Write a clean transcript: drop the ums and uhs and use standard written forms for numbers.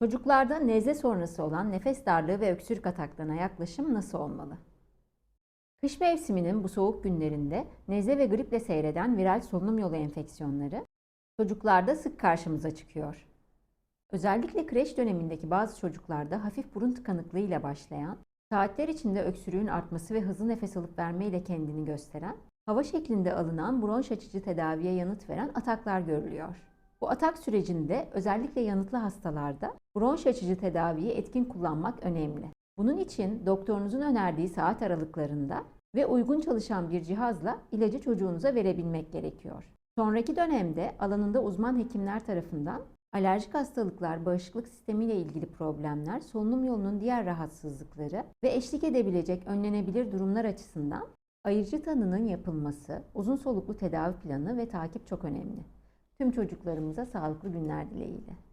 Çocuklarda nezle sonrası olan nefes darlığı ve öksürük ataklarına yaklaşım nasıl olmalı? Kış mevsiminin bu soğuk günlerinde nezle ve griple seyreden viral solunum yolu enfeksiyonları çocuklarda sık karşımıza çıkıyor. Özellikle kreş dönemindeki bazı çocuklarda hafif burun tıkanıklığı ile başlayan, saatler içinde öksürüğün artması ve hızlı nefes alıp vermeyle kendini gösteren, hava şeklinde alınan bronş açıcı tedaviye yanıt veren ataklar görülüyor. Bu atak sürecinde özellikle yanıtlı hastalarda bronş açıcı tedaviyi etkin kullanmak önemli. Bunun için doktorunuzun önerdiği saat aralıklarında ve uygun çalışan bir cihazla ilacı çocuğunuza verebilmek gerekiyor. Sonraki dönemde alanında uzman hekimler tarafından alerjik hastalıklar, bağışıklık sistemiyle ilgili problemler, solunum yolunun diğer rahatsızlıkları ve eşlik edebilecek önlenebilir durumlar açısından ayırıcı tanının yapılması, uzun soluklu tedavi planı ve takip çok önemli. Tüm çocuklarımıza sağlıklı günler dileğiyle.